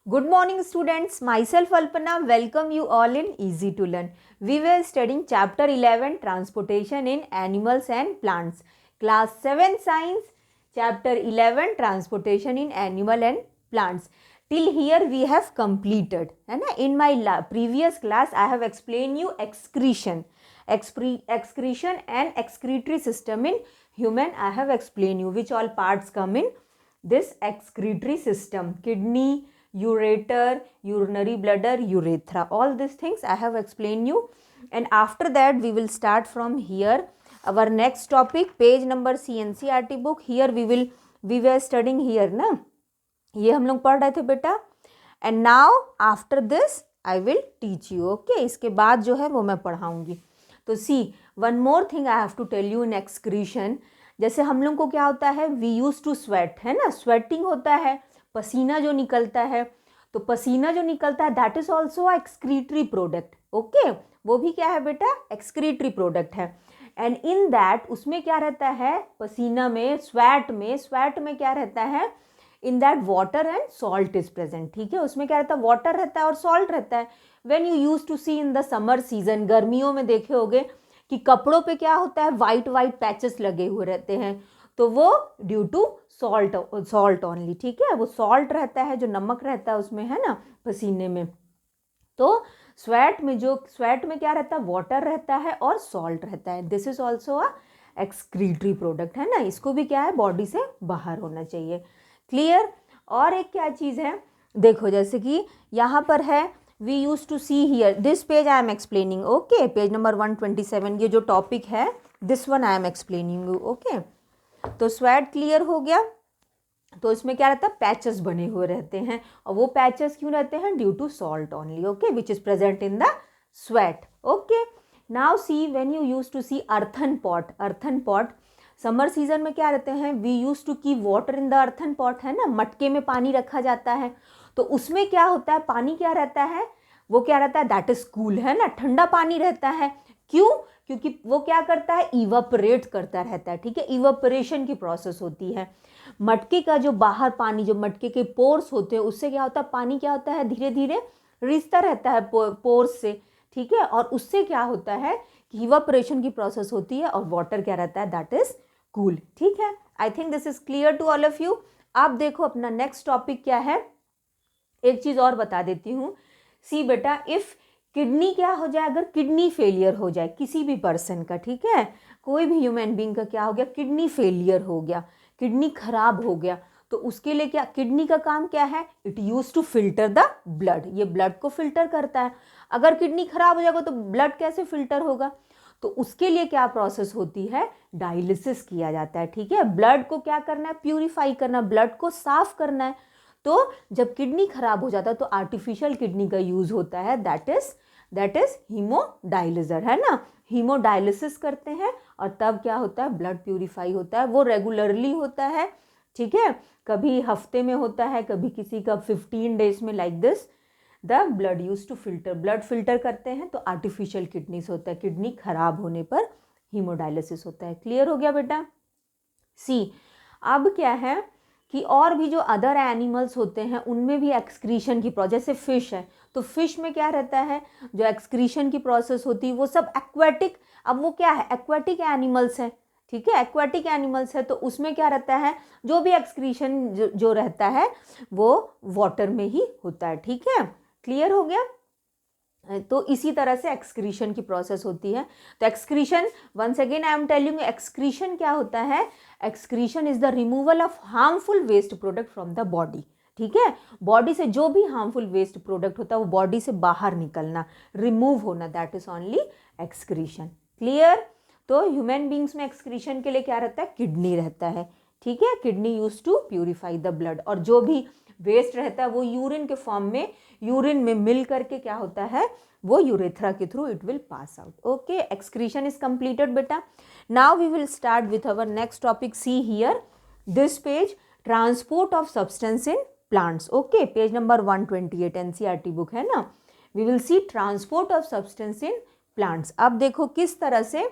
Good morning students, myself Alpana welcome you all in Easy to Learn. We were studying chapter 11 Transportation in Animals and Plants. Class 7 Science, chapter 11 Transportation in Animal and Plants. Till here we have completed. In my previous class I have explained you excretion and excretory system in human. I have explained you which all parts come in this excretory system: kidney, ureter, urinary bladder, urethra. All these things I have explained you, and after that we will start from here. Our next topic, page number CNCERT book. Here we were studying here ना, ये हम लोग पढ़ रहे थे बेटा. And now after this I will teach you. Okay, इसके बाद जो है वो मैं पढ़ाऊँगी. तो see one more thing I have to tell you in excretion. जैसे हम लोग को क्या होता है, वी यूज टू स्वेट, है ना, स्वेटिंग होता है, पसीना जो निकलता है. तो पसीना जो निकलता है that is also excretory product. Okay, वो भी क्या है बेटा, एक्सक्रीटरी प्रोडक्ट है. एंड इन दैट उसमें क्या रहता है, पसीना में, स्वेट में क्या रहता है, in that water and salt is present. ठीक है, उसमें क्या रहता है, वाटर रहता है और सॉल्ट रहता है. When you use to see in the summer season, गर्मियों में देखे होगे कि कपड़ों पे क्या होता है, वाइट पैचेस लगे हुए रहते हैं. तो वो ड्यू टू सॉल्ट ओनली. ठीक है, वो सॉल्ट रहता है, जो नमक रहता है उसमें, है ना, पसीने में. तो स्वेट में क्या रहता है, वाटर रहता है और सॉल्ट रहता है. This is also a excretory product, है ना. इसको भी क्या है, बॉडी से बाहर होना चाहिए. क्लियर. और एक क्या चीज़ है, देखो जैसे कि यहाँ पर है, we use to see here this page I am explaining. Okay, page number 127, ये जो टॉपिक है this one I am explaining you. Okay, तो स्वेट क्लियर हो गया. तो इसमें क्या रहता है, पैचेस बने हुए रहते हैं, और वो पैचेस क्यों रहते हैं, due to salt only. Okay, which is present in the sweat. Okay, now see when you use to see earthen pot, summer season में क्या रहते हैं, we use to keep water in the earthen pot, है ना, मटके में पानी रखा जाता है. तो उसमें क्या होता है, पानी क्या रहता है, वो क्या रहता है, दैट इज कूल, है ना, ठंडा पानी रहता है. क्यों, क्योंकि वो क्या करता है, इवापोरेट करता रहता है. ठीक है, इवापोरेशन की प्रोसेस होती है. मटके का जो बाहर पानी, जो मटके के पोर्स होते हैं, उससे क्या होता है, पानी क्या होता है, धीरे धीरे रिसता रहता है पोर्स से. ठीक है, और उससे क्या होता है कि इवापोरेशन की प्रोसेस होती है, और वाटर क्या रहता है, दैट इज कूल. ठीक है, I think this is clear to all of you. आप देखो अपना नेक्स्ट टॉपिक क्या है. एक चीज और बता देती हूँ. सी बेटा, इफ किडनी क्या हो जाए, अगर किडनी फेलियर हो जाए किसी भी पर्सन का, ठीक है, कोई भी ह्यूमन बीइंग का क्या हो गया, किडनी फेलियर हो गया, किडनी खराब हो गया, तो उसके लिए क्या, किडनी का काम क्या है, it use to filter the blood. ये ब्लड को फिल्टर करता है. अगर किडनी खराब हो जाएगा तो ब्लड कैसे फिल्टर होगा, तो उसके लिए क्या प्रोसेस होती है, डायलिसिस किया जाता है. ठीक है, ब्लड को क्या करना है, प्यूरिफाई करना, ब्लड को साफ करना है. तो जब किडनी खराब हो जाता है तो आर्टिफिशियल किडनी का यूज होता है, दैट इज हीमोडायलिजर, है ना. हीमोडायलिसिस करते हैं, और तब क्या होता है, ब्लड प्यूरिफाई होता है. वो रेगुलरली होता है. ठीक है, कभी हफ्ते में होता है, कभी किसी का 15 डेज में, like this the blood use to filter, blood filter करते हैं. तो आर्टिफिशियल किडनीज होता है, किडनी खराब होने पर हीमोडायलिसिस होता है. क्लियर हो गया बेटा. सी अब क्या है कि और भी जो अदर एनिमल्स होते हैं उनमें भी एक्सक्रीशन की प्रोसेस, जैसे फिश है, तो फिश में क्या रहता है, जो एक्सक्रीशन की प्रोसेस होती है वो सब एक्वेटिक. अब वो क्या है, एक्वेटिक एनिमल्स है. ठीक है, एक्वेटिक एनिमल्स है, तो उसमें क्या रहता है, जो भी एक्सक्रीशन जो रहता है वो वाटर में ही होता है. ठीक है, क्लियर हो गया. तो इसी तरह से एक्सक्रीशन की प्रोसेस होती है. तो excretion, once again I am telling, excretion क्या होता है, excretion is the removal of harmful waste product from the body. ठीक है, बॉडी से जो भी हार्मफुल वेस्ट प्रोडक्ट होता है वो बॉडी से बाहर निकलना, रिमूव होना, that is only excretion. Clear. तो ह्यूमन बींग्स में एक्सक्रीशन के लिए क्या रहता है, किडनी रहता है. ठीक है, kidney use to purify the blood, और जो भी वेस्ट रहता है वो यूरिन के फॉर्म में, यूरिन में मिल करके क्या होता है, वो यूरेथ्रा के through it will pass out. Okay, excretion is completed बेटा. Now we will start with our next topic. See here this page, transport of substance in plants. Okay, page number 128 NCERT book है ना. We will see transport of substance in plants. अब देखो किस तरह से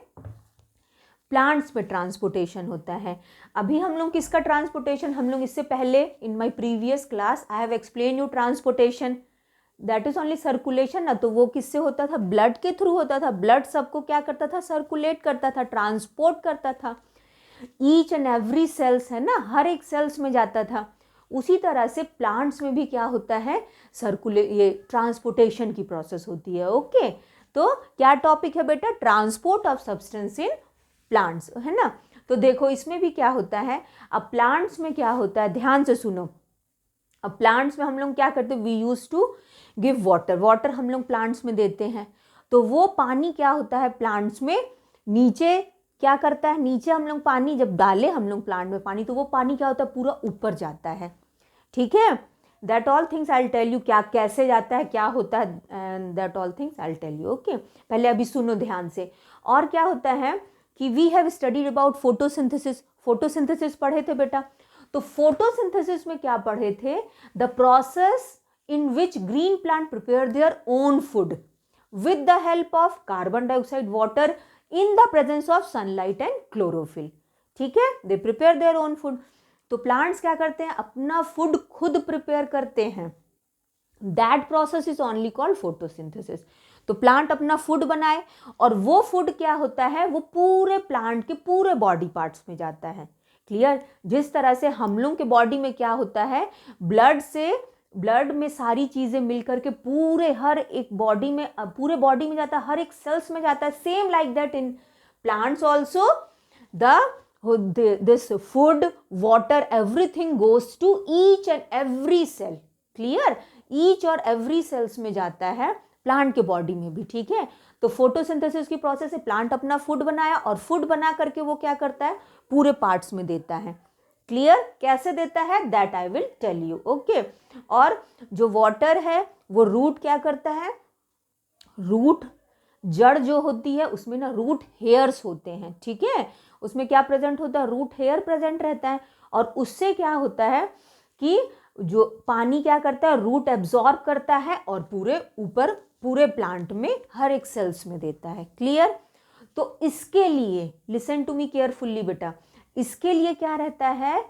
plants में transportation होता है। अभी हम लोग किसका ट्रांसपोर्टेशन, हम लोग इससे पहले in my previous class I have explain you transportation, that is only circulation ना। तो वो किससे होता था, ब्लड के थ्रू होता था। ब्लड सबको क्या करता था, सर्कुलेट करता था, ट्रांसपोर्ट करता था। ईच एंड एवरी सेल्स है ना, हर एक सेल्स में जाता था। उसी तरह से प्लांट्स में भी क्या होता है, ये ट्रांसपोर्टेशन की प्रोसेस होती है। ओके, तो क्या टॉपिक है बेटा, transport of substance in plants, है ना। तो देखो इसमें भी क्या होता है, अब प्लांट्स में क्या होता है, ध्यान से सुनो। अब प्लांट्स में हम लोग क्या करते हैं, we use to give water, water हम लोग प्लांट्स में देते हैं। तो वो पानी क्या होता है प्लांट्स में, नीचे क्या करता है, नीचे हम लोग पानी जब डाले हम लोग प्लांट में पानी, तो वो पानी क्या होता है, पूरा ऊपर जाता है। ठीक है, that all things I will tell you, क्या कैसे जाता है, क्या होता है, and that all things I will tell you. Okay, पहले अभी सुनो ध्यान से। और क्या होता है कि we have studied about photosynthesis, photosynthesis पढ़े थे बेटा। तो फोटोसिंथेसिस में क्या पढ़े थे, the process in which green plant prepare their own food with the help of carbon dioxide, water, in the presence of sunlight and chlorophyll. ठीक है, they prepare their own food. तो प्लांट्स क्या करते हैं, अपना फूड खुद prepare करते हैं। That process is only called photosynthesis. तो प्लांट अपना फूड बनाए और वो फूड क्या होता है, वो पूरे प्लांट के पूरे बॉडी पार्ट्स में जाता है। क्लियर, जिस तरह से हम लोग के बॉडी में क्या होता है, ब्लड में सारी चीजें मिलकर के पूरे हर एक बॉडी में, पूरे बॉडी में जाता है, हर एक सेल्स में जाता है। Same like that in plants also this food, water, everything goes to each and every cell. Clear? each और every cells में जाता है प्लांट के बॉडी में भी। ठीक है, तो फोटोसिंथेसिस की प्रोसेस है, प्लांट अपना फूड बनाया और फूड बना करके वो क्या करता है, पूरे पार्ट्स में देता है। क्लियर, कैसे देता है, that I will tell you. Okay, और जो वाटर है वो रूट क्या करता है, रूट जड़ जो होती है उसमें ना रूट हेयर्स होते हैं। ठीक है, उसमें क्या प्रेजेंट होता है, रूट हेयर प्रेजेंट रहता है। और उससे क्या होता है कि जो पानी क्या करता है, रूट एब्जॉर्ब करता है और पूरे ऊपर पूरे प्लांट में हर एक सेल्स में देता है। क्लियर, तो इसके लिए लिसन टू मी केयरफुल्ली बेटा, इसके लिए क्या रहता है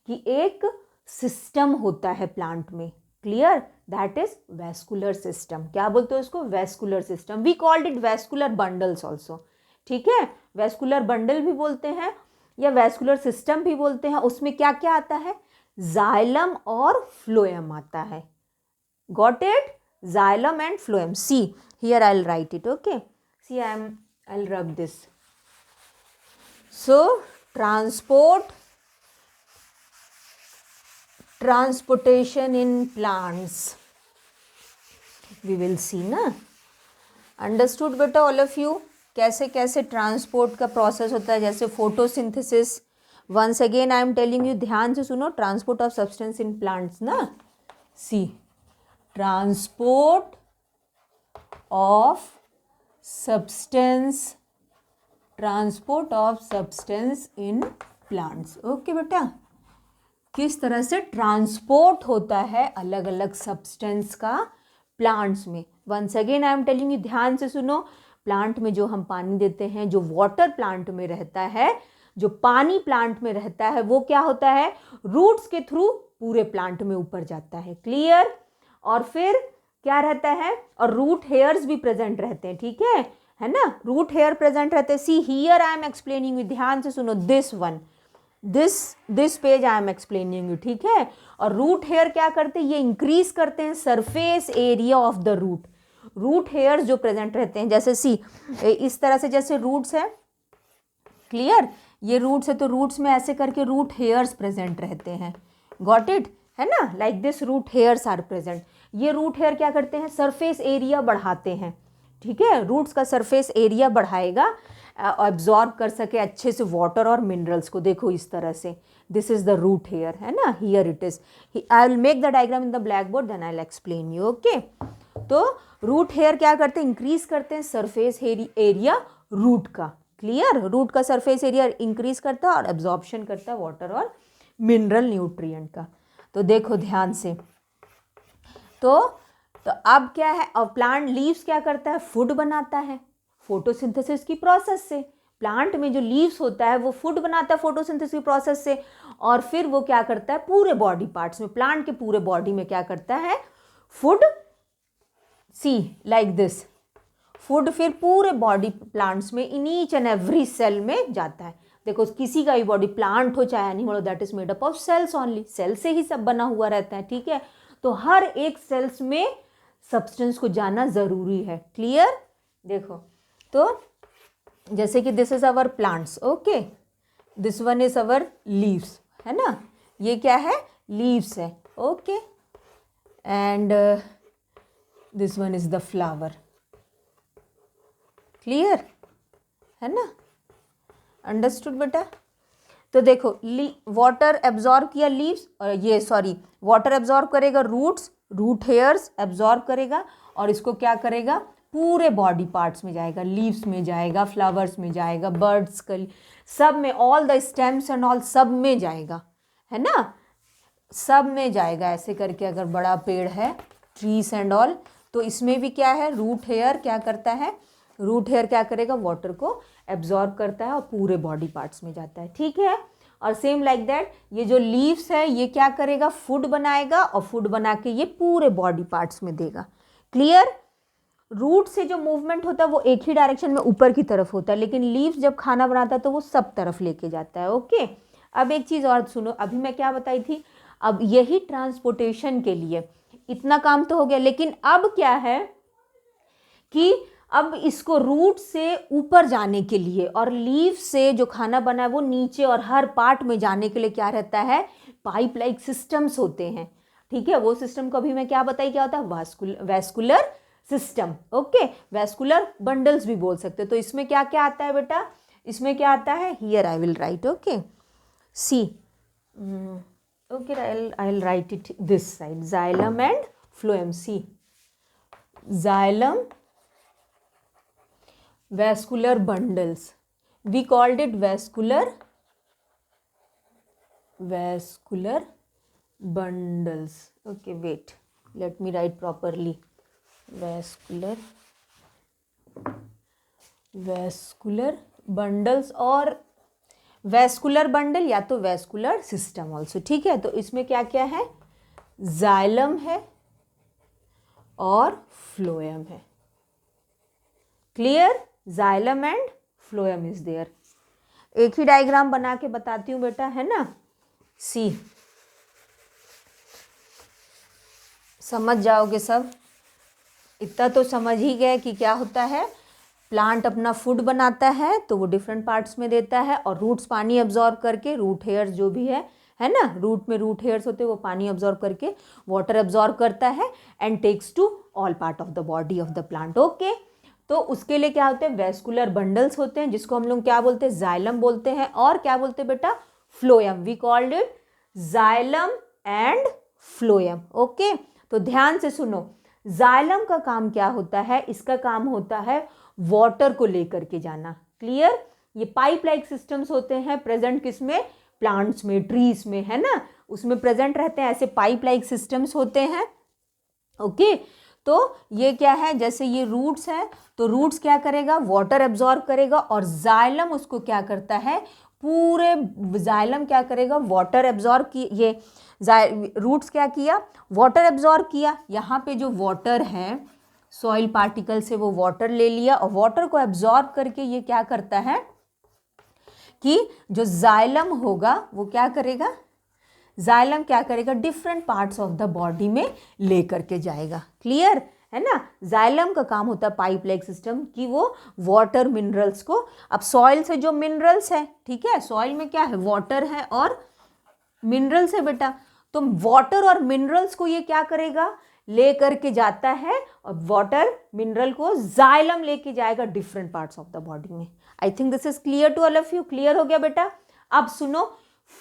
कि एक सिस्टम होता है प्लांट में। Clear, that is vascular system. क्या बोलते हो इसको, vascular system. We called it vascular bundles also. ठीक है, वेस्कुलर बंडल भी बोलते हैं या वेस्कुलर सिस्टम भी बोलते हैं। उसमें क्या क्या आता है, जाइलम और फ्लोएम आता है। Got it, xylem and phloem. See here I will write it. Okay, see I will rub this. So transportation in plants we will see ना। अंडरस्टूड बेटा ऑल ऑफ यू, कैसे कैसे ट्रांसपोर्ट का process होता है, जैसे photosynthesis. Once again I am telling you, ध्यान से सुनो, transport of substance in plants ना। See, transport of substance in plants. Okay बेटा, किस तरह से ट्रांसपोर्ट होता है अलग अलग सब्सटेंस का प्लांट्स में। Once again I am telling you, ध्यान से सुनो। प्लांट में जो हम पानी देते हैं, जो वाटर प्लांट में रहता है, जो पानी प्लांट में रहता है, वो क्या होता है, रूट्स के थ्रू पूरे प्लांट में ऊपर जाता है। क्लियर, और फिर क्या रहता है, और रूट हेयर्स भी प्रेजेंट रहते हैं। ठीक है ना, रूट हेयर प्रेजेंट रहते हैं। सी here I am explaining you, ध्यान से सुनो, this one, this page I am explaining you. ठीक है, और रूट हेयर क्या करते हैं, ये इंक्रीज करते हैं surface area of the root. Root hairs जो प्रेजेंट रहते हैं, जैसे सी इस तरह से, जैसे रूट्स है, क्लियर, ये रूट्स है तो रूट्स में ऐसे करके रूट हेयर्स प्रेजेंट रहते हैं। गॉट इट, है ना, like this root hairs are present. ये रूट हेयर क्या करते हैं, सरफेस एरिया बढ़ाते हैं। ठीक है, रूट्स का सरफेस एरिया बढ़ाएगा, एब्जॉर्ब कर सके अच्छे से वाटर और मिनरल्स को। देखो इस तरह से, this is the root hair, है ना, here it is. I will make the diagram in the black board, then I will explain you. Okay, तो रूट हेयर क्या करते हैं, इंक्रीज करते हैं सरफेस एरिया रूट का। क्लियर, रूट का सरफेस एरिया इंक्रीज करता है और एब्जॉर्प्शन करता है वाटर और मिनरल न्यूट्रिएंट का। तो देखो ध्यान से, तो अब क्या है, अब प्लांट लीव्स क्या करता है, फूड बनाता है फोटोसिंथेसिस की प्रोसेस से। प्लांट में जो लीव्स होता है वो फूड बनाता है फोटोसिंथेसिस प्रोसेस से, और फिर वो क्या करता है पूरे बॉडी पार्ट्स में, प्लांट के पूरे बॉडी में क्या करता है food, see like this, food फिर पूरे बॉडी प्लांट्स में in each and every cell में जाता है। देखो किसी का भी बॉडी, प्लांट हो चाहे एनिमल हो, that is made up of cells only, cell से ही सब बना हुआ रहता है, ठीक है। तो हर एक सेल्स में सब्सटेंस को जाना जरूरी है, क्लियर। देखो तो जैसे कि this is our plants, okay, this one is our leaves, है ना, ये क्या है लीव्स है, okay, and this one is the flower, clear है ना, अंडरस्टूड बेटा। तो देखो वाटर एब्जॉर्ब किया लीव्स, ये सॉरी वाटर एब्जॉर्ब करेगा रूट्स, रूट हेयर्स एब्जॉर्ब करेगा और इसको क्या करेगा पूरे बॉडी पार्ट्स में जाएगा, लीव्स में जाएगा, फ्लावर्स में जाएगा, बर्ड्स का सब में, all the stems and all सब में जाएगा, है ना, सब में जाएगा। ऐसे करके अगर बड़ा पेड़ है ट्रीज एंड ऑल, तो इसमें भी क्या है रूट हेयर क्या करता है, रूट हेयर क्या करेगा वाटर को एब्जॉर्ब करता है और पूरे बॉडी पार्ट्स में जाता है, ठीक है। और सेम लाइक दैट ये जो लीव्स है ये क्या करेगा फूड बनाएगा और फूड बना के ये पूरे बॉडी पार्ट्स में देगा, क्लियर। रूट से जो मूवमेंट होता है वो एक ही डायरेक्शन में ऊपर की तरफ होता है, लेकिन लीव्स जब खाना बनाता है तो वो सब तरफ लेके जाता है, ओके। अब एक चीज़ और सुनो, अभी मैं क्या बताई थी, अब यही ट्रांसपोर्टेशन के लिए इतना काम तो हो गया, लेकिन अब क्या है कि अब इसको रूट से ऊपर जाने के लिए और लीव से जो खाना बना है वो नीचे और हर पार्ट में जाने के लिए क्या रहता है पाइप लाइक सिस्टम्स होते हैं, ठीक है। वो सिस्टम को अभी मैं क्या बताई क्या होता है vascular system, okay, vascular bundles भी बोल सकते हो। तो इसमें क्या क्या आता है बेटा, इसमें क्या आता है, here I will write, okay, see, okay, I will write it this side, xylem and phloem, see xylem vascular bundles, we called it vascular bundles, okay, wait, let me write properly, vascular bundles और vascular bundle या तो vascular system also, ठीक है। तो इसमें क्या क्या है, जाइलम है और फ्लोएम है, clear, xylem and phloem is there. एक ही डायग्राम बना के बताती हूँ बेटा, है ना, सी, समझ जाओगे सब, इतना तो समझ ही गए कि क्या होता है, प्लांट अपना फूड बनाता है तो वो डिफरेंट पार्ट्स में देता है और रूट्स पानी अब्जॉर्ब करके, रूट हेयर्स जो भी है ना, रूट में रूट हेयर्स होते हैं वो पानी अब्जॉर्ब करके वाटर अब्जॉर्ब करता है and takes to all part of the body of the plant, okay. तो उसके लिए क्या होते हैं वैस्कुलर बंडल्स होते हैं जिसको हम लोग क्या बोलते हैं जाइलम बोलते हैं, और क्या बोलते हैं बेटा phloem, we called it xylem and phloem, okay. तो ध्यान से सुनो, जाइलम का काम क्या होता है, इसका काम होता है वाटर को लेकर के जाना, क्लियर। ये पाइप लाइक सिस्टम्स होते हैं प्रेजेंट किसमें, प्लांट्स में, ट्रीज में, है ना, उसमें प्रेजेंट रहते हैं, ऐसे पाइप लाइक सिस्टम्स होते हैं, ओके। तो ये क्या है, जैसे ये रूट्स है तो रूट्स क्या करेगा वाटर एब्जॉर्ब करेगा और जाइलम उसको क्या करता है, पूरे जाइलम क्या करेगा वाटर एब्जॉर्ब की, ये रूट्स क्या किया वाटर एब्जॉर्ब किया, यहाँ पे जो वाटर है सॉइल पार्टिकल से वो वाटर ले लिया और वाटर को एब्जॉर्ब करके ये क्या करता है कि जो जाइलम होगा वो क्या करेगा, जाइलम क्या करेगा different parts of the body में ले करके जाएगा, क्लियर है ना। जाइलम का काम होता है पाइप लाइक सिस्टम कि वो वाटर मिनरल्स को, अब सॉइल से जो मिनरल्स है, ठीक है, सॉइल में क्या है वाटर है और मिनरल्स है बेटा, तो वाटर और मिनरल्स को ये क्या करेगा ले करके जाता है और वाटर मिनरल को जाइलम लेके जाएगा different parts of the body में। I think this is clear to all of you, clear हो गया बेटा। अब सुनो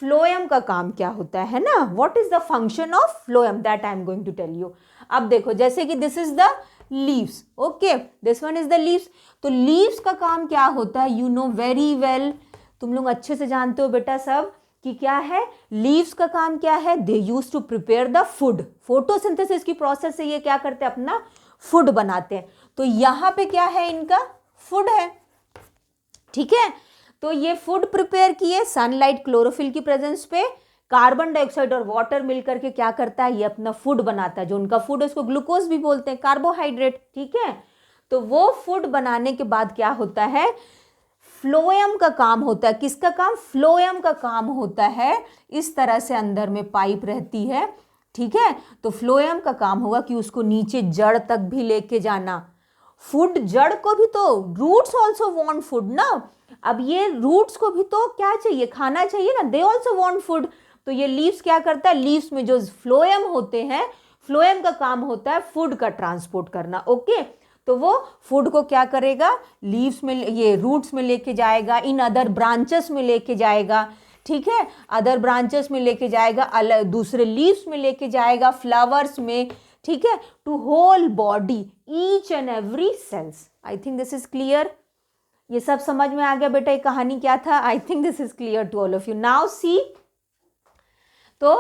फ्लोएम का काम क्या होता है ना, what is the function of phloem, that I am going to tell you. अब देखो जैसे कि this is the leaves, okay, this one is the leaves, तो लीव्स का काम क्या होता है, यू नो वेरी वेल, तुम लोग अच्छे से जानते हो बेटा सब कि क्या है, लीव्स का काम क्या है, they use to prepare the food, photosynthesis की प्रोसेस से ये क्या करते हैं अपना फूड बनाते हैं। तो यहाँ पे क्या है इनका फूड है, ठीक है। तो ये फूड प्रिपेयर किए सनलाइट क्लोरोफिल की प्रेजेंस पे, कार्बन डाइऑक्साइड और वाटर मिलकर के क्या करता है, ये अपना फूड बनाता है। जो उनका फूड है उसको ग्लूकोज भी बोलते हैं, कार्बोहाइड्रेट, ठीक है। तो वो फूड बनाने के बाद क्या होता है, फ्लोएम का काम होता है। किसका काम, फ्लोएम का काम होता है। इस तरह से अंदर में पाइप रहती है, ठीक है। तो फ्लोएम का काम होगा कि उसको नीचे जड़ तक भी लेके जाना। फूड, जड़ को भी तो, रूट्स ऑल्सो वांट फूड ना। अब ये रूट्स को भी तो क्या चाहिए, खाना चाहिए ना, दे ऑल्सो वांट फूड। तो ये लीव्स क्या करता है, लीव्स में जो फ्लोएम होते हैं, फ्लोएम का काम होता है फूड का ट्रांसपोर्ट करना, ओके। तो वो फूड को क्या करेगा, लीव्स में, ये रूट्स में लेके जाएगा, इन अदर ब्रांचेस में लेके जाएगा, ठीक है, अदर ब्रांचेस में लेके जाएगा, अलग दूसरे लीव्स में लेके जाएगा, फ्लावर्स में, ठीक है, to whole body, each and every cells. I think this is clear. ये सब समझ में आ गया बेटा, ये कहानी क्या था। I think this is clear to all of you. Now see, तो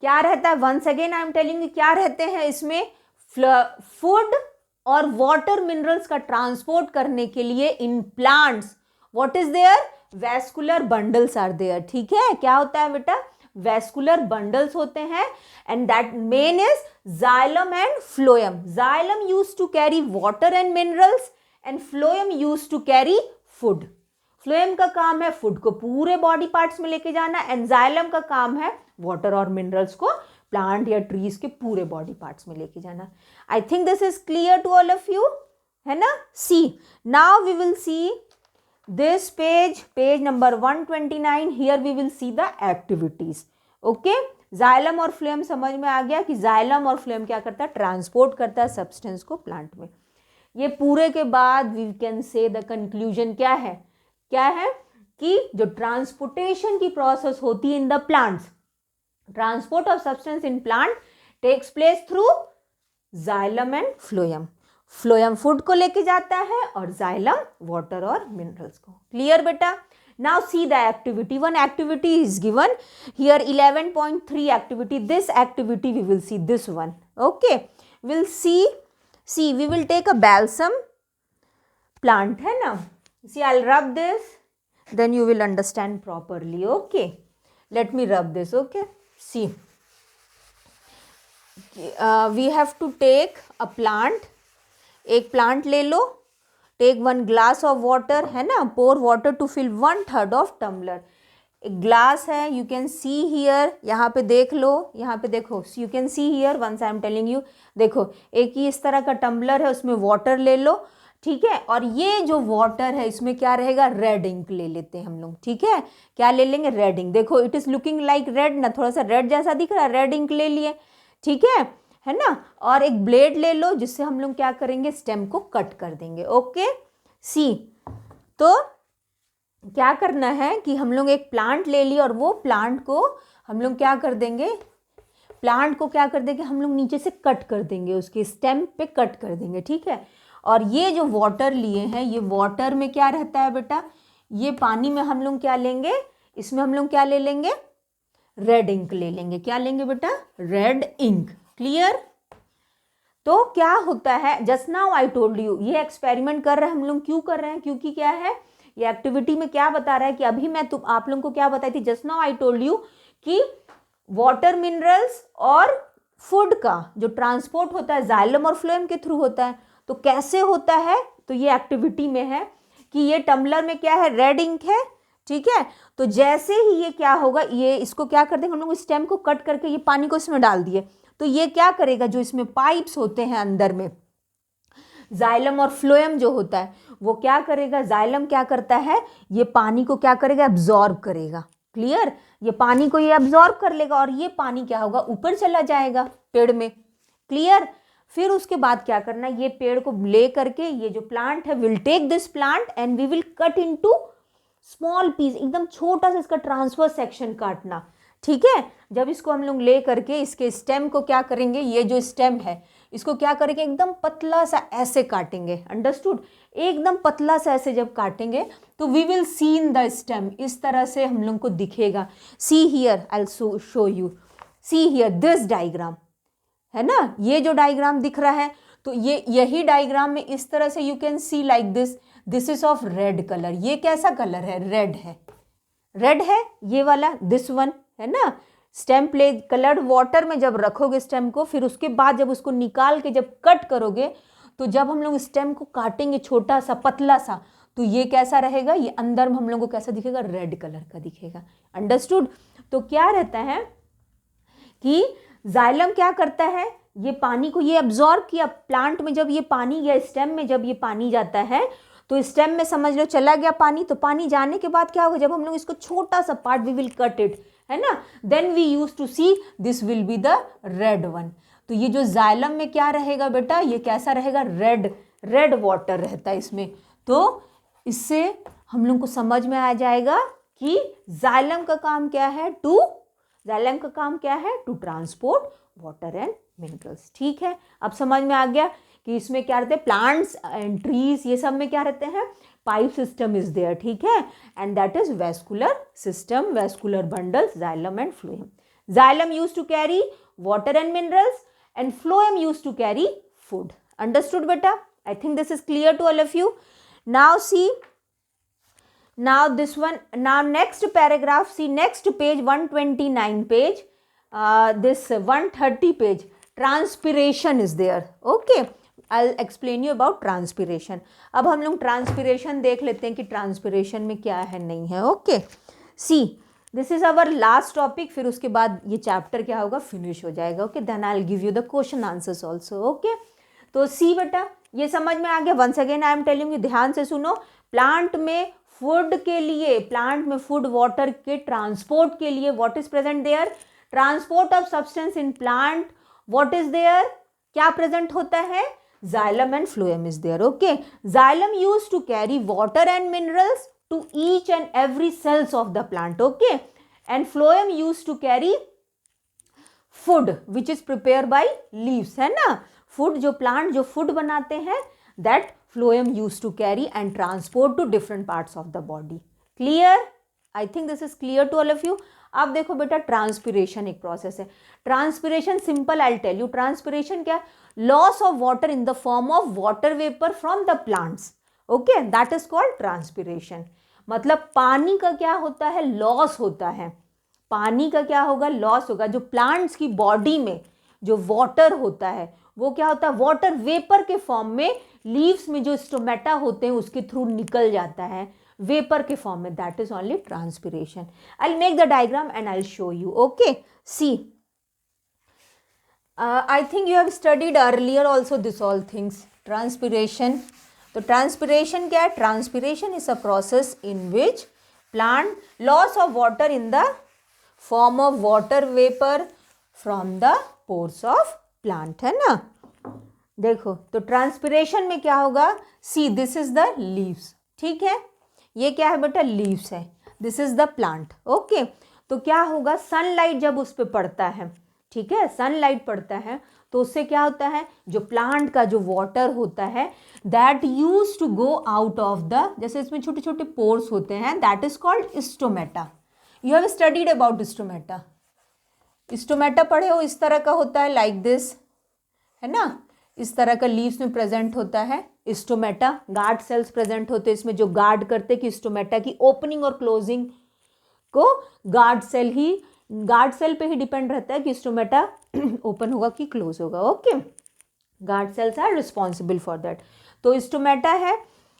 क्या रहता है, once again I am telling you, क्या रहते हैं इसमें, फूड और वाटर मिनरल्स का ट्रांसपोर्ट करने के लिए in plants what is there, vascular bundles are there, ठीक है। क्या होता है बेटा, वैस्कुलर बंडल्स होते हैं, and that main is xylem and phloem. Xylem used to carry water and minerals and phloem used to carry food. Phloem का काम है फूड को पूरे बॉडी पार्ट्स में लेके जाना, एंड जाइलम का काम है वाटर और मिनरल्स को प्लांट या ट्रीज के पूरे बॉडी पार्ट्स में लेके जाना। I think this is clear to all of you, है ना। See, now we will see this page number 129. here we will see the activities, okay। Xylem और फ्लोएम समझ में आ गया कि जाइलम और फ्लोएम क्या करता है, ट्रांसपोर्ट करता है सब्सटेंस को प्लांट में। ये पूरे के बाद we can say the conclusion क्या है, क्या है कि जो ट्रांसपोर्टेशन की प्रोसेस होती है in the plants, transport of substance in plant takes place through xylem and phloem. Phloem food को लेके जाता है और जाइलम वाटर और मिनरल्स को। क्लियर बेटा। Now see the activity, one activity is given here, 11.3 activity. This activity we will see this one, okay. Will see we will take a balsam plant, है ना। See I will rub this, then you will understand properly, okay. Let me rub this, okay. See, we have to take a plant, एक plant ले लो, take 1 glass of water, है ना, pour water to fill 1/3 of tumbler. एक glass है, you can see here, यहाँ पे देख लो, यहाँ पे देखो, you can see here once I am telling you, देखो एक ही इस तरह का टम्बलर है, उसमें वाटर ले लो, ठीक है। और ये जो वाटर है इसमें क्या रहेगा, रेड इंक ले लेते हैं हम लोग, ठीक है। क्या ले लेंगे, रेड इंक। देखो it is looking like red ना, थोड़ा सा रेड जैसा दिख रहा है, रेड इंक ले लिए, ठीक है ना। और एक ब्लेड ले लो जिससे हम लोग क्या करेंगे, स्टेम को कट कर देंगे, ओके। सी, तो क्या करना है कि हम लोग एक प्लांट ले लिए और वो प्लांट को हम लोग क्या कर देंगे, प्लांट को क्या कर देंगे, हम लोग नीचे से कट कर देंगे, उसके स्टेम पे कट कर देंगे, ठीक है। और ये जो वाटर लिए हैं, ये वाटर में क्या रहता है बेटा, ये पानी में हम लोग क्या लेंगे, इसमें हम लोग क्या ले लेंगे, रेड इंक ले लेंगे। क्या लेंगे बेटा, रेड इंक। क्लियर। तो क्या होता है, just now I told you, ये एक्सपेरिमेंट कर रहे हैं हम लोग, क्यों कर रहे हैं, क्योंकि क्या है, ये एक्टिविटी में क्या बता रहा है कि अभी मैं आप लोगों को क्या बताई थी, just now I told you कि वाटर मिनरल्स और फूड का जो ट्रांसपोर्ट होता है जाइलम और फ्लोएम के थ्रू होता है। तो कैसे होता है, तो ये एक्टिविटी में है कि ये टम्बलर में क्या है, रेड इंक है, ठीक है। तो जैसे ही ये क्या होगा, ये इसको क्या कर देंगे हम लोग, स्टेम को कट करके ये पानी को इसमें डाल दिए, तो ये क्या करेगा, जो इसमें पाइप्स होते हैं अंदर में, जाइलम और फ्लोएम जो होता है वो क्या करेगा, जाइलम क्या करता है, ये पानी को क्या करेगा, एब्जॉर्ब करेगा। क्लियर। ये पानी को ये एब्जॉर्ब कर लेगा और ये पानी क्या होगा, ऊपर चला जाएगा पेड़ में। क्लियर। फिर उसके बाद क्या करना, ये पेड़ को ले करके ये जो प्लांट है, will take this plant and we will cut into small piece, एकदम छोटा सा इसका ट्रांसफर सेक्शन काटना, ठीक है। जब इसको हम लोग ले करके इसके स्टेम को क्या करेंगे, ये जो स्टेम है इसको क्या करेंगे, एकदम पतला सा ऐसे काटेंगे, अंडरस्टूड। एकदम पतला सा ऐसे जब काटेंगे तो we will see in the stem, इस तरह से हम लोग को दिखेगा। See here, I will show you, see here this diagram, है ना, ये जो डायग्राम दिख रहा है, तो ये यही डायग्राम में इस तरह से you can C like this, this is of red colour, ये कैसा कलर है, रेड है, रेड है ये वाला, दिस वन है ना। स्टेम प्ले कलर्ड वाटर में जब रखोगे स्टेम को, फिर उसके बाद जब उसको निकाल के जब कट करोगे, तो जब हम लोग स्टेम को काटेंगे छोटा सा पतला सा, तो ये कैसा रहेगा, ये अंदर में हम लोग को कैसा दिखेगा, रेड कलर का दिखेगा। अंडरस्टूड। तो क्या रहता है कि जाइलम क्या करता है, ये पानी को ये एब्जॉर्ब किया, प्लांट में जब ये पानी या स्टेम में जब ये पानी जाता है, तो स्टेम में समझ लो चला गया पानी, तो पानी जाने के बाद क्या होगा, जब हम लोग इसको छोटा सा part we will cut it, है ना, then we use to see this will be the red one. तो ये जो जाइलम में क्या रहेगा बेटा, ये कैसा रहेगा, रेड, रेड वाटर रहता है इसमें। तो इससे हम लोग को समझ में आ जाएगा कि जाइलम का काम क्या है, जाइलम का काम क्या है, to transport water and minerals. ठीक है, अब समझ में आ गया कि इसमें क्या रहते हैं, प्लांट्स एंड ट्रीज, ये सब में क्या रहते हैं, पाइप सिस्टम इज देयर। ठीक है, and that is vascular system, vascular bundles, xylem and phloem. Xylem use to carry water and minerals and phloem use to carry food. Understood बेटा? I think this is clear to all of you. Now see, now this one, now next paragraph, see next page, 129 page, this 130 page, transpiration is there. Okay, I'll explain you about transpiration. अब हम लोग transpiration देख लेते हैं कि transpiration में क्या है नहीं है. Okay, see, this is our last topic. फिर उसके बाद ये chapter क्या होगा, finish हो जाएगा. Okay, then I'll give you the question answers also. Okay, तो सी बेटा ये समझ में आ गया. Once again I am telling you, ध्यान से सुनो. प्लांट में फूड के लिए, प्लांट में फूड वाटर के ट्रांसपोर्ट के लिए what is present there, transport of substance in plant, what is there, क्या प्रेजेंट होता है, xylem and phloem is there. Okay, xylem use to carry water and minerals to each and every cells of the plant. Okay, and phloem use to carry food which is prepare by leaves, है ना. Food, जो plant जो food बनाते हैं, that phloem use to carry and transport to different parts of the body. Clear? I think this is clear to all of you. अब देखो बेटा, transpiration एक प्रोसेस है. Transpiration simple, I tell you. Transpiration क्या, loss of water in the form of water vapour from the plants. Okay, that is called transpiration. मतलब पानी का क्या होता है, लॉस होता है. पानी का क्या होगा, लॉस होगा. जो प्लांट्स की बॉडी में जो वाटर होता है, वो क्या होता है, वाटर वेपर के फॉर्म में लीव्स में जो स्टोमेटा होते हैं उसके थ्रू निकल जाता है वेपर के फॉर्म में. That is only transpiration. I will make the diagram and I will show you. Okay, see, I think you have studied earlier also this all things. Transpiration, तो transpiration क्या है, transpiration is a process in which plant loss of water in the form of water vapour from the pores of plant, है ना. देखो, तो transpiration में क्या होगा, see this is the leaves. ठीक है, ये क्या है बेटा, लीव्स है. This is the plant. Okay, तो क्या होगा, सनलाइट जब उस पर पड़ता है, ठीक है, सनलाइट पड़ता है, तो उससे क्या होता है, जो प्लांट का जो वाटर होता है, that use to go out of the, जैसे इसमें छोटे छोटे पोर्स होते हैं, that is called stomata. You have studied about stomata. Stomata पढ़े हो, इस तरह का होता है, लाइक दिस, है ना. इस तरह का लीव्स में प्रेजेंट होता है स्टोमेटा. गार्ड सेल्स प्रेजेंट होते हैं इसमें, जो गार्ड करते कि स्टोमेटा की ओपनिंग और क्लोजिंग को गार्ड सेल पे ही डिपेंड रहता है कि स्टोमेटा ओपन होगा कि क्लोज होगा. Okay, guard cells are responsible for that. तो स्टोमेटा है,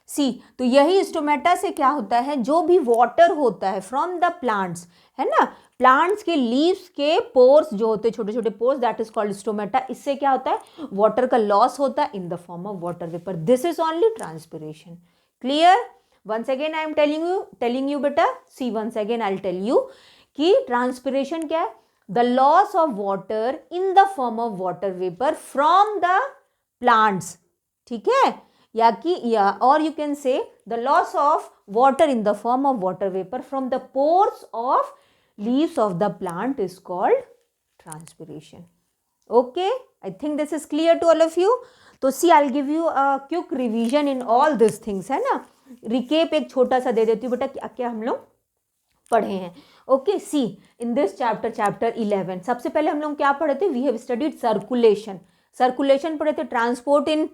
सी, तो यही स्टोमेटा से क्या होता है, जो भी वाटर होता है फ्रॉम द प्लांट्स, है ना, प्लांट्स के लीव्स के पोर्स जो होते हैं, छोटे छोटे pores, that is called stomata. इससे क्या होता है, वाटर का लॉस होता है in the form of water vapour. This is only transpiration. Clear? Once again I am telling you बेटा, see, once again I will tell you कि transpiration क्या है, the loss of water in the form of water vapour from the plants. ठीक है, या कि, या और you can say the loss of water in the form of water vapour from the pores of leaves of the plant is called transpiration. Okay, I think this is clear to all of you. तो see, I'll give you a quick revision in all these things, है ना. Recap एक छोटा सा दे देती हूँ बेटा, क्या क्या हम लोग पढ़े हैं. Okay, see, in this chapter 11 सबसे पहले हम लोग क्या पढ़े थे, we have studied circulation. Circulation पढ़े थे, transport in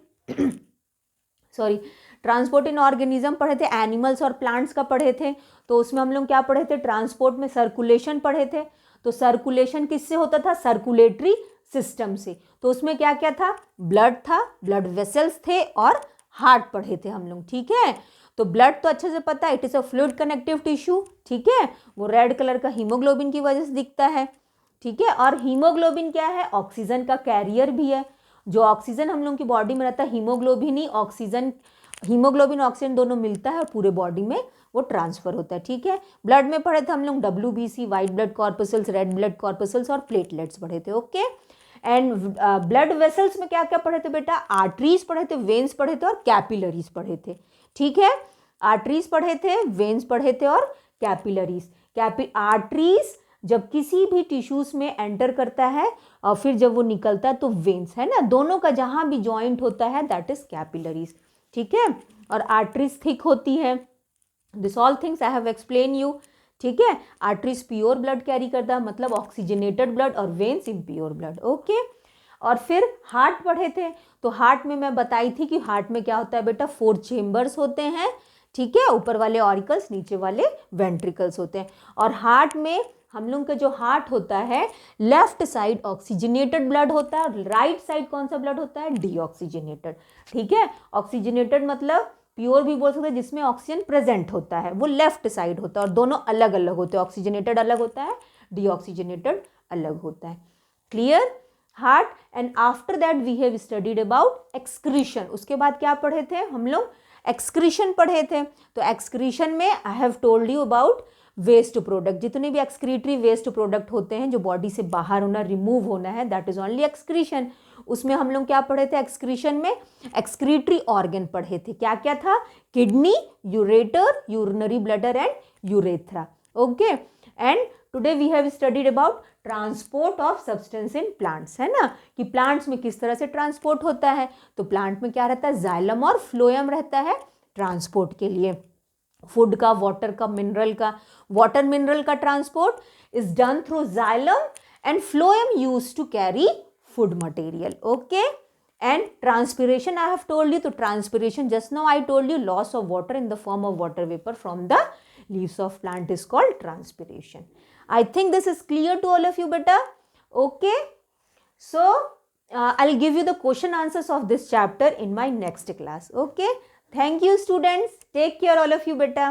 sorry transport in organism पढ़े थे, एनिमल्स और प्लांट्स का पढ़े थे। तो उसमें हम लोग क्या पढ़े थे, ट्रांसपोर्ट में सर्कुलेशन पढ़े थे। तो सर्कुलेशन किससे होता था, सर्कुलेटरी सिस्टम से। तो उसमें क्या क्या था, ब्लड था, ब्लड वेसल्स थे और हार्ट पढ़े थे हम लोग, ठीक है। तो ब्लड तो अच्छे से पता है, it is a fluid connective tissue, ठीक है, वो रेड कलर का हीमोग्लोबिन की वजह से दिखता है, ठीक है। और हीमोग्लोबिन क्या है, ऑक्सीजन का कैरियर भी है। जो ऑक्सीजन हम लोग की बॉडी में रहता है, हीमोग्लोबिन ही ऑक्सीजन, हीमोग्लोबिन ऑक्सीजन दोनों मिलता है और पूरे बॉडी में वो ट्रांसफर होता है, ठीक है। ब्लड में पढ़े थे हम लोग WBC, white blood corpuscles, red blood corpuscles और प्लेटलेट्स पढ़े थे, ओके। एंड ब्लड वेसल्स में क्या क्या पढ़े थे बेटा, आर्टरीज पढ़े थे, वेन्स पढ़े थे और कैपिलरीज पढ़े थे, ठीक है। आर्टरीज पढ़े थे, वेन्स पढ़े थे और कैपिलरीज। आर्टरीज जब किसी भी टिश्यूज में एंटर करता है और फिर जब वो निकलता है तो वेन्स, है ना, दोनों का जहां भी जॉइंट होता है दैट इज कैपिलरीज, ठीक है। और आर्टरीज थिक होती है। This all things I have explain you, ठीक है। आर्टरीज प्योर ब्लड कैरी करता है, मतलब ऑक्सीजनेटेड ब्लड, और वेन्स इम्प्योर ब्लड, ओके। और फिर हार्ट पढ़े थे। तो हार्ट में मैं बताई थी कि हार्ट में क्या होता है बेटा, 4 चेम्बर्स होते हैं, ठीक है। ऊपर वाले ऑरिकल्स, नीचे वाले वेंट्रिकल्स होते हैं। और हार्ट में हम लोग का जो हार्ट होता है, लेफ्ट साइड ऑक्सीजनेटेड ब्लड होता है और राइट साइड कौन सा ब्लड होता है, डीऑक्सीजनेटेड, ठीक है। ऑक्सीजनेटेड मतलब प्योर भी बोल सकते हैं, जिसमें ऑक्सीजन प्रेजेंट होता है, वो लेफ्ट साइड होता है और दोनों अलग अलग होते हैं, ऑक्सीजनेटेड अलग होता है, डीऑक्सीजनेटेड अलग होता है, clear. Heart. And after that we have studied about excretion. उसके बाद क्या पढ़े थे हम लोग, एक्सक्रीशन पढ़े थे। तो एक्सक्रीशन में I have told you about waste product, जितने भी एक्सक्रीटरी वेस्ट प्रोडक्ट होते हैं जो बॉडी से बाहर होना, रिमूव होना है, दैट इज ओनली एक्सक्रीशन। उसमें हम लोग क्या पढ़े थे, एक्सक्रीशन में एक्सक्रीटरी ऑर्गन पढ़े थे, क्या क्या था, kidney, ureter, urinary bladder and urethra, okay. And today we have studied about transport of substance in plants, है ना, कि प्लांट्स में किस तरह से ट्रांसपोर्ट होता है। तो प्लांट में क्या रहता है, जाइलम और फ्लोएम रहता है ट्रांसपोर्ट के लिए, फूड का, वाटर का, मिनरल का। वाटर मिनरल का transport is done through xylem and phloem used to carry food material, okay. And transpiration I have told you, to transpiration just now I told you, loss of water in the form of water vapor from the leaves of plant is called transpiration. I think this is clear to all of you beta, okay. So I'll give you the question answers of this chapter in my next class, okay. Thank you students, take care all of you beta.